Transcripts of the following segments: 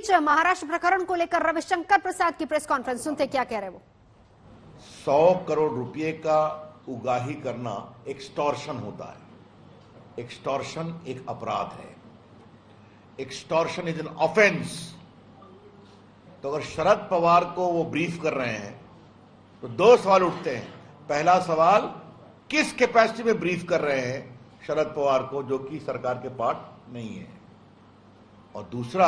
बीच महाराष्ट्र प्रकरण को लेकर रविशंकर प्रसाद की प्रेस कॉन्फ्रेंस सुनते क्या कह रहे वो। 100 करोड़ रुपए का उगाही करना एक्सटॉर्शन होता है। एक्सटॉर्शन एक अपराध है। Extortion is an offence. तो अगर शरद पवार को वो ब्रीफ कर रहे हैं तो दो सवाल उठते हैं। पहला सवाल, किस कैपेसिटी में ब्रीफ कर रहे हैं शरद पवार को, जो कि सरकार के पार्ट नहीं है। और दूसरा,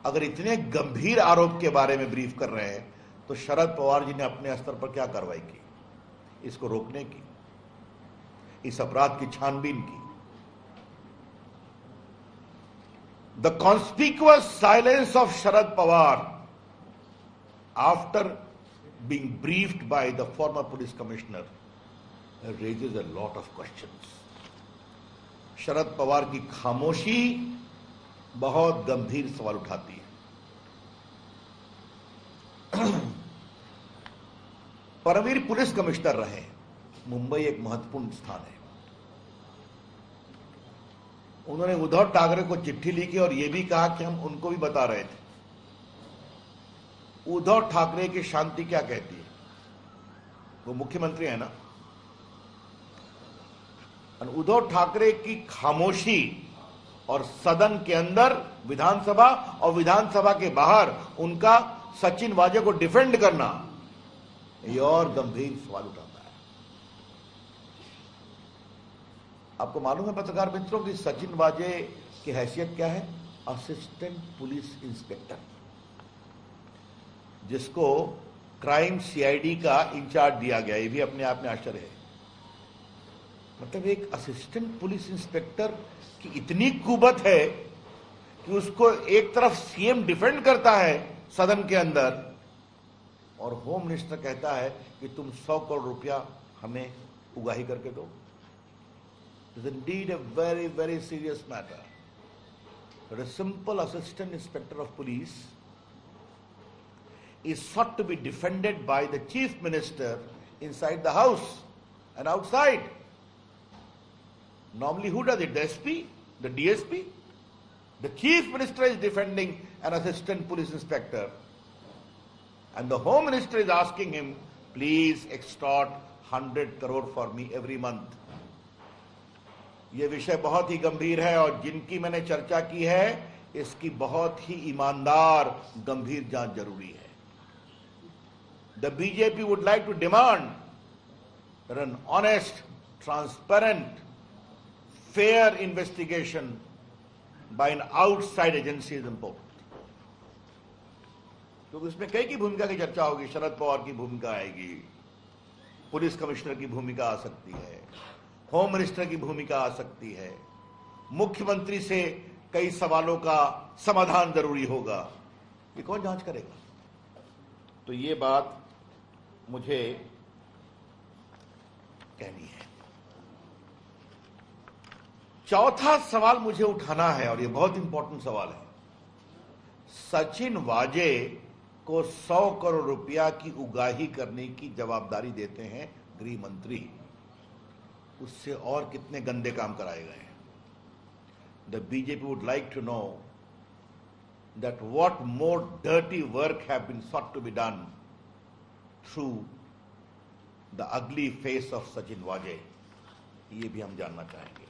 अगर इतने गंभीर आरोप के बारे में ब्रीफ कर रहे हैं तो शरद पवार जी ने अपने स्तर पर क्या कार्रवाई की इसको रोकने की, इस अपराध की छानबीन की। The conspicuous silence of Sharad Pawar after being briefed by the former police commissioner raises a lot of questions. Sharad Pawar की खामोशी बहुत गंभीर सवाल उठाती है। परमवीर पुलिस कमिश्नर रहे। मुंबई एक महत्वपूर्ण स्थान है। उन्होंने उद्धव ठाकरे को चिट्ठी लिखी और यह भी कहा कि हम उनको भी बता रहे थे। उद्धव ठाकरे की शांति क्या कहती है? वो मुख्यमंत्री है ना। उद्धव ठाकरे की खामोशी और सदन के अंदर विधानसभा और विधानसभा के बाहर उनका सचिन वाजे को डिफेंड करना, ये और गंभीर सवाल उठाता है। आपको मालूम है पत्रकार मित्रों की सचिन वाजे की हैसियत क्या है? असिस्टेंट पुलिस इंस्पेक्टर, जिसको क्राइम सीआईडी का इंचार्ज दिया गया। ये भी अपने आप में आश्चर्य है। मतलब एक असिस्टेंट पुलिस इंस्पेक्टर की इतनी कुबत है कि उसको एक तरफ सीएम डिफेंड करता है सदन के अंदर और होम मिनिस्टर कहता है कि तुम 100 करोड़ रुपया हमें उगाही करके दो। It is indeed a very very serious matter. A simple assistant inspector of police is sought to be defended by the chief minister inside the house and outside. Normally who does it? The SP? The DSP? The chief minister is defending an assistant police inspector and the home minister is asking him, please extort 100 crore for me every month. यह विषय बहुत ही गंभीर है और जिनकी मैंने चर्चा की है इसकी बहुत ही ईमानदार गंभीर जांच जरूरी है। The BJP would like to demand that an honest, transparent, fair investigation by an outside agency is important. तो इसमें कई की भूमिका की चर्चा होगी। शरद पवार की भूमिका आएगी, पुलिस कमिश्नर की भूमिका आ सकती है, होम मिनिस्टर की भूमिका आ सकती है, मुख्यमंत्री से कई सवालों का समाधान जरूरी होगा। ये कौन जांच करेगा? तो ये बात मुझे कहनी है। चौथा सवाल मुझे उठाना है और ये बहुत इंपॉर्टेंट सवाल है। सचिन वाजे को 100 करोड़ रुपया की उगाही करने की जवाबदारी देते हैं गृह मंत्री। उससे और कितने गंदे काम कराए गए हैं? The BJP would like to know that what more dirty work have been sought to be done through the ugly face of Sachin Waje. ये भी हम जानना चाहेंगे।